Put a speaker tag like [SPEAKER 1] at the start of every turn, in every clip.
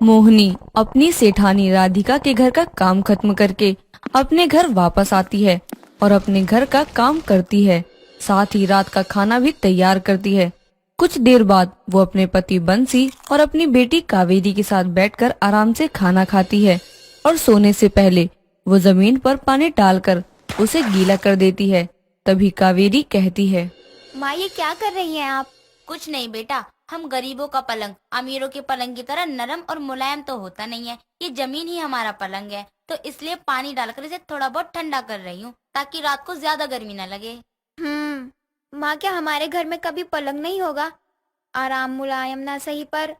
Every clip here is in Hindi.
[SPEAKER 1] मोहिनी अपनी सेठानी राधिका के घर का काम खत्म करके अपने घर वापस आती है और अपने घर का काम करती है। साथ ही रात का खाना भी तैयार करती है। कुछ देर बाद वो अपने पति बंसी और अपनी बेटी कावेरी के साथ बैठकर आराम से खाना खाती है और सोने से पहले वो जमीन पर पानी डालकर उसे गीला कर देती है। तभी कावेरी कहती है,
[SPEAKER 2] माँ ये क्या कर रही हैं आप?
[SPEAKER 3] कुछ नहीं बेटा, हम गरीबों का पलंग अमीरों के पलंग की तरह नरम और मुलायम तो होता नहीं है। ये जमीन ही हमारा पलंग है, तो इसलिए पानी डालकर इसे थोड़ा बहुत ठंडा कर रही हूँ ताकि रात को ज्यादा गर्मी न लगे।
[SPEAKER 2] माँ क्या हमारे घर में कभी पलंग नहीं होगा? आराम मुलायम ना सही पर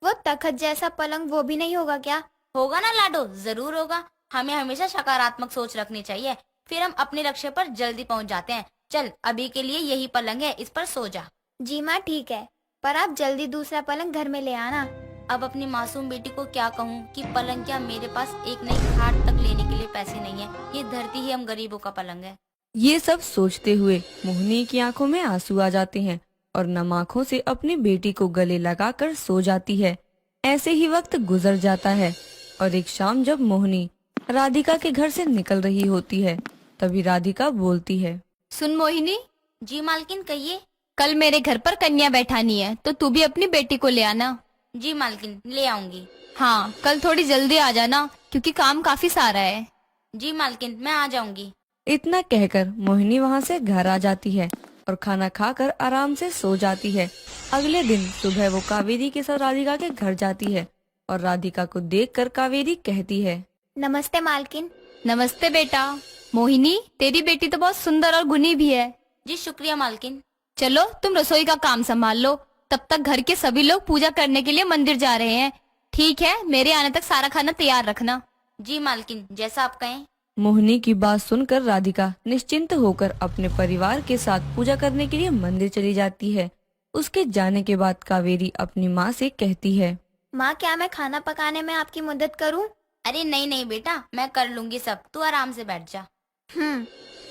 [SPEAKER 2] वो तखत जैसा पलंग वो भी नहीं होगा क्या?
[SPEAKER 3] होगा ना लाडो, जरूर होगा। हमें हमेशा सकारात्मक सोच रखनी चाहिए, फिर हम अपने लक्ष्य पर जल्दी पहुँच जाते हैं। चल अभी के लिए यही पलंग है, इस पर सो जा।
[SPEAKER 2] जी माँ ठीक है, पर आप जल्दी दूसरा पलंग घर में ले आना।
[SPEAKER 3] अब अपनी मासूम बेटी को क्या कहूँ कि पलंग क्या, मेरे पास एक नई खाट तक लेने के लिए पैसे नहीं है। ये धरती ही हम गरीबों का पलंग है।
[SPEAKER 1] ये सब सोचते हुए मोहिनी की आंखों में आंसू आ जाते हैं और नम आंखों से अपनी बेटी को गले लगाकर सो जाती है। ऐसे ही वक्त गुजर जाता है और एक शाम जब मोहिनी राधिका के घर से निकल रही होती है, तभी राधिका बोलती है,
[SPEAKER 4] सुन मोहिनी,
[SPEAKER 3] जी मालकिन कहिए।
[SPEAKER 4] कल मेरे घर पर कन्या बैठानी है तो तू भी अपनी बेटी को ले आना।
[SPEAKER 3] जी मालकिन ले आऊंगी।
[SPEAKER 4] हाँ, कल थोड़ी जल्दी आ जाना क्योंकि काम काफी सारा है।
[SPEAKER 3] जी मालकिन मैं आ जाऊंगी।
[SPEAKER 1] इतना कहकर मोहिनी वहाँ से घर आ जाती है और खाना खाकर आराम से सो जाती है। अगले दिन सुबह वो कावेरी के साथ राधिका के घर जाती है और राधिका को देखकर कावेरी कहती है,
[SPEAKER 2] नमस्ते मालकिन।
[SPEAKER 4] नमस्ते बेटा। मोहिनी, तेरी बेटी तो बहुत सुंदर और गुणी भी है।
[SPEAKER 3] जी शुक्रिया मालकिन।
[SPEAKER 4] चलो तुम रसोई का काम संभाल लो, तब तक घर के सभी लोग पूजा करने के लिए मंदिर जा रहे हैं। ठीक है, मेरे आने तक सारा खाना तैयार रखना।
[SPEAKER 3] जी मालकिन जैसा आप कहें।
[SPEAKER 1] मोहिनी की बात सुनकर राधिका निश्चिंत होकर अपने परिवार के साथ पूजा करने के लिए मंदिर चली जाती है। उसके जाने के बाद कावेरी अपनी माँ से कहती है,
[SPEAKER 2] माँ क्या मैं खाना पकाने में आपकी मदद करूँ?
[SPEAKER 3] अरे नहीं नहीं बेटा, मैं कर लूंगी सब, तू आराम से बैठ जा।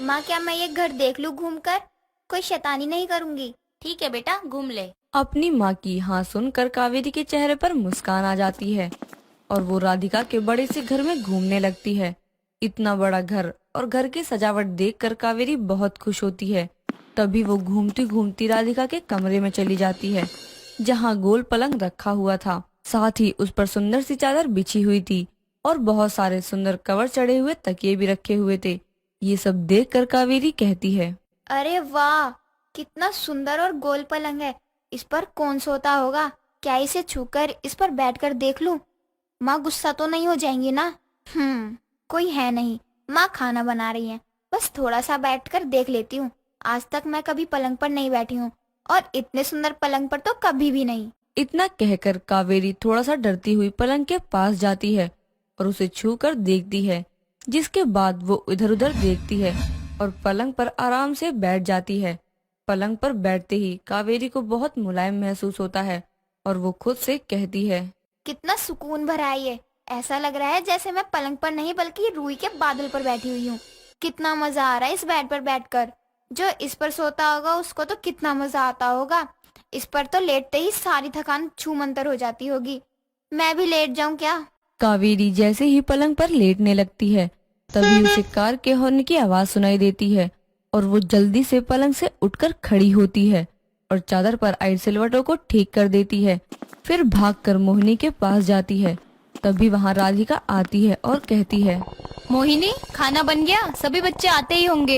[SPEAKER 2] माँ क्या मैं ये घर देख लूँ घूमकर? कोई शैतानी नहीं करूँगी।
[SPEAKER 3] ठीक है बेटा, घूम ले।
[SPEAKER 1] अपनी माँ की हाँ सुनकर कावेरी के चेहरे पर मुस्कान आ जाती है और वो राधिका के बड़े से घर में घूमने लगती है। इतना बड़ा घर और घर की सजावट देखकर कावेरी बहुत खुश होती है। तभी वो घूमती घूमती राधिका के कमरे में चली जाती है, जहाँ गोल पलंग रखा हुआ था। साथ ही उस पर सुंदर सी चादर बिछी हुई थी और बहुत सारे सुंदर कवर चढ़े हुए तकिए भी रखे हुए थे। ये सब देखकर कावेरी कहती है,
[SPEAKER 2] अरे वाह, कितना सुंदर और गोल पलंग है। इस पर कौन सोता होगा? क्या इसे छूकर इस पर बैठकर देख लूं? माँ गुस्सा तो नहीं हो जाएंगी ना? कोई है नहीं। माँ खाना बना रही है, बस थोड़ा सा बैठकर देख लेती हूँ। आज तक मैं कभी पलंग पर नहीं बैठी हूँ और इतने सुंदर पलंग पर तो कभी भी नहीं।
[SPEAKER 1] इतना कहकर कावेरी थोड़ा सा डरती हुई पलंग के पास जाती है और उसे छूकर देखती है, जिसके बाद वो इधर उधर देखती है और पलंग पर आराम से बैठ जाती है। पलंग पर बैठते ही कावेरी को बहुत मुलायम महसूस होता है और वो खुद से कहती है,
[SPEAKER 2] कितना सुकून भरा है ये। ऐसा लग रहा है जैसे मैं पलंग पर नहीं बल्कि रूई के बादल पर बैठी हुई हूँ। कितना मजा आ रहा है इस बेड पर बैठकर। जो इस पर सोता होगा उसको तो कितना मजा आता होगा। इस पर तो लेटते ही सारी थकान छूमंतर हो जाती होगी। मैं भी लेट जाऊं क्या?
[SPEAKER 1] कावेरी जैसे ही पलंग पर लेटने लगती है, तभी उसे कार के हॉर्न की आवाज सुनाई देती है और वो जल्दी से पलंग से उठकर खड़ी होती है और चादर पर आई सिलवटों को ठीक कर देती है। फिर भागकर मोहिनी के पास जाती है। तभी वहाँ राधिका आती है और कहती है,
[SPEAKER 4] मोहिनी, खाना बन गया? सभी बच्चे आते ही होंगे।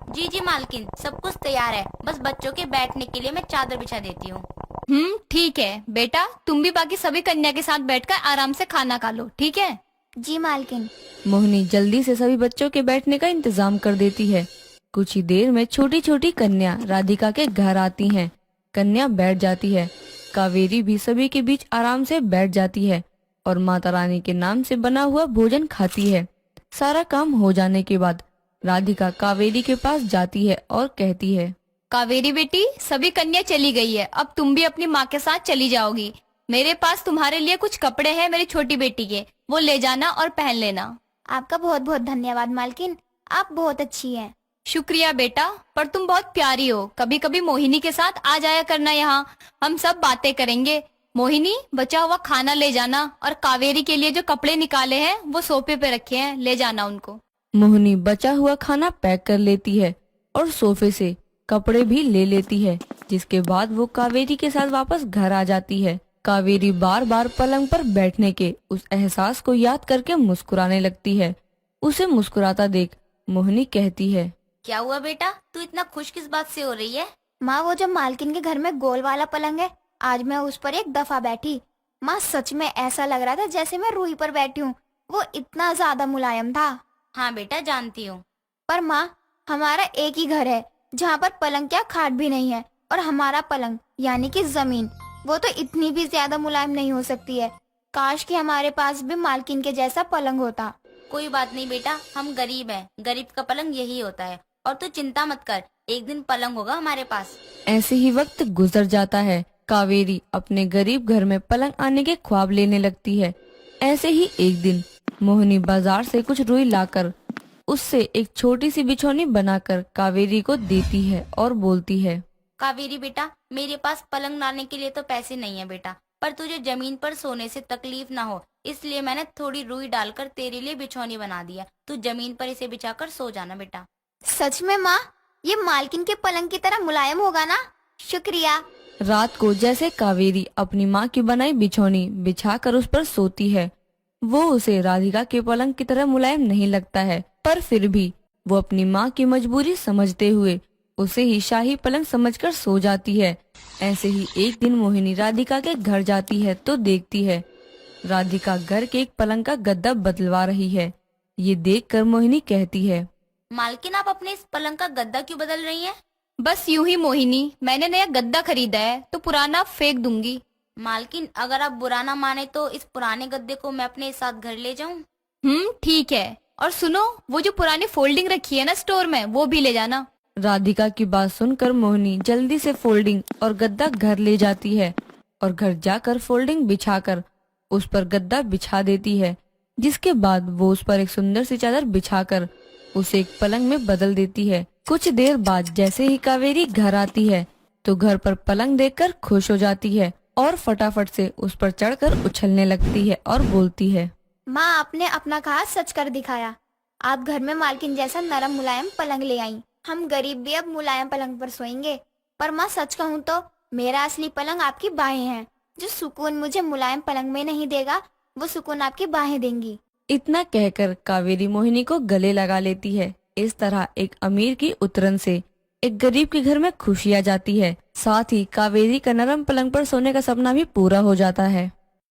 [SPEAKER 3] जी जी मालकिन, सब कुछ तैयार है, बस बच्चों के बैठने के लिए मैं चादर बिछा देती हूँ।
[SPEAKER 4] ठीक है बेटा, तुम भी बाकी सभी कन्या के साथ बैठकर आराम से खाना खा लो, ठीक है?
[SPEAKER 2] जी मालकिन।
[SPEAKER 1] मोहिनी जल्दी से सभी बच्चों के बैठने का इंतजाम कर देती है। कुछ ही देर में छोटी छोटी कन्या राधिका के घर आती हैं। कन्या बैठ जाती है। कावेरी भी सभी के बीच आराम से बैठ जाती है और माता रानी के नाम से बना हुआ भोजन खाती है। सारा काम हो जाने के बाद राधिका कावेरी के पास जाती है और कहती है,
[SPEAKER 4] कावेरी बेटी, सभी कन्या चली गई है, अब तुम भी अपनी माँ के साथ चली जाओगी। मेरे पास तुम्हारे लिए कुछ कपड़े हैं मेरी छोटी बेटी के, वो ले जाना और पहन लेना।
[SPEAKER 2] आपका बहुत बहुत धन्यवाद मालकिन, आप बहुत अच्छी हैं।
[SPEAKER 4] शुक्रिया बेटा, पर तुम बहुत प्यारी हो। कभी कभी मोहिनी के साथ आ जाया करना यहाँ, हम सब बातें करेंगे। मोहिनी, बचा हुआ खाना ले जाना और कावेरी के लिए जो कपड़े निकाले हैं वो सोफे पे रखे हैं, ले जाना उनको।
[SPEAKER 1] मोहिनी बचा हुआ खाना पैक कर लेती है और सोफे से कपड़े भी ले लेती है, जिसके बाद वो कावेरी के साथ वापस घर आ जाती है। कावेरी बार बार पलंग पर बैठने के उस एहसास को याद करके मुस्कुराने लगती है। उसे मुस्कुराता देख मोहिनी कहती है,
[SPEAKER 3] क्या हुआ बेटा, तू इतना खुश किस बात से हो रही है?
[SPEAKER 2] माँ, वो जो मालकिन के घर में गोल वाला पलंग है, आज मैं उस पर एक दफा बैठी। माँ, सच में ऐसा लग रहा था जैसे मैं रूई पर बैठी हूँ। वो इतना ज्यादा मुलायम था।
[SPEAKER 3] हाँ बेटा, जानती हूँ।
[SPEAKER 2] पर माँ, हमारा एक ही घर है जहाँ पर पलंग क्या खाट भी नहीं है, और हमारा पलंग यानी कि जमीन, वो तो इतनी भी ज्यादा मुलायम नहीं हो सकती है। काश कि हमारे पास भी मालकिन के जैसा पलंग होता।
[SPEAKER 3] कोई बात नहीं बेटा, हम गरीब हैं, गरीब का पलंग यही होता है। और तू चिंता मत कर, एक दिन पलंग होगा हमारे पास।
[SPEAKER 1] ऐसे ही वक्त गुजर जाता है। कावेरी अपने गरीब घर में पलंग आने के ख्वाब लेने लगती है। ऐसे ही एक दिन मोहिनी बाजार से कुछ रुई लाकर उससे एक छोटी सी बिछौनी बनाकर कावेरी को देती है और बोलती है,
[SPEAKER 3] कावेरी बेटा, मेरे पास पलंग लाने के लिए तो पैसे नहीं है बेटा, पर तुझे जमीन पर सोने से तकलीफ ना हो इसलिए मैंने थोड़ी रुई डालकर तेरे लिए बिछौनी बना दिया। तू जमीन पर इसे बिछाकर सो जाना बेटा।
[SPEAKER 2] सच में माँ, ये मालकिन के पलंग की तरह मुलायम होगा ना? शुक्रिया।
[SPEAKER 1] रात को जैसे कावेरी अपनी माँ की बनाई बिछौनी बिछाकर उस पर सोती है, वो उसे राधिका के पलंग की तरह मुलायम नहीं लगता है, पर फिर भी वो अपनी माँ की मजबूरी समझते हुए उसे ही शाही पलंग समझकर सो जाती है। ऐसे ही एक दिन मोहिनी राधिका के घर जाती है तो देखती है राधिका घर के एक पलंग का गद्दा बदलवा रही है। ये देखकर मोहिनी कहती है,
[SPEAKER 3] मालकिन, आप अपने इस पलंग का गद्दा क्यों बदल रही हैं?
[SPEAKER 4] बस यूं ही मोहिनी, मैंने नया गद्दा खरीदा है तो पुराना फेंक दूंगी।
[SPEAKER 3] मालकिन, अगर आप बुरा ना माने तो इस पुराने गद्दे को मैं अपने साथ घर ले जाऊं?
[SPEAKER 4] ठीक है। और सुनो, वो जो पुरानी फोल्डिंग रखी है ना स्टोर में, वो भी ले जाना।
[SPEAKER 1] राधिका की बात सुनकर मोहिनी जल्दी से फोल्डिंग और गद्दा घर ले जाती है और घर जाकर फोल्डिंग बिछाकर उस पर गद्दा बिछा देती है, जिसके बाद वो उस पर एक सुंदर सी चादर बिछाकर उसे एक पलंग में बदल देती है। कुछ देर बाद जैसे ही कावेरी घर आती है तो घर पर पलंग देखकर खुश हो जाती है और फटाफट से उस पर चढ़कर उछलने लगती है और बोलती है,
[SPEAKER 2] माँ, आपने अपना कहा सच कर दिखाया। आप घर में मालकिन जैसा नरम मुलायम पलंग ले आई। हम गरीब भी अब मुलायम पलंग पर सोएंगे। पर माँ, सच कहूँ तो मेरा असली पलंग आपकी बाहें हैं। जो सुकून मुझे मुलायम पलंग में नहीं देगा, वो सुकून आपकी बाहें देंगी।
[SPEAKER 1] इतना कहकर कावेरी मोहिनी को गले लगा लेती है। इस तरह एक अमीर की उतरन से एक गरीब के घर में खुशी आ जाती है। साथ ही कावेरी का नरम पलंग पर सोने का सपना भी पूरा हो जाता है।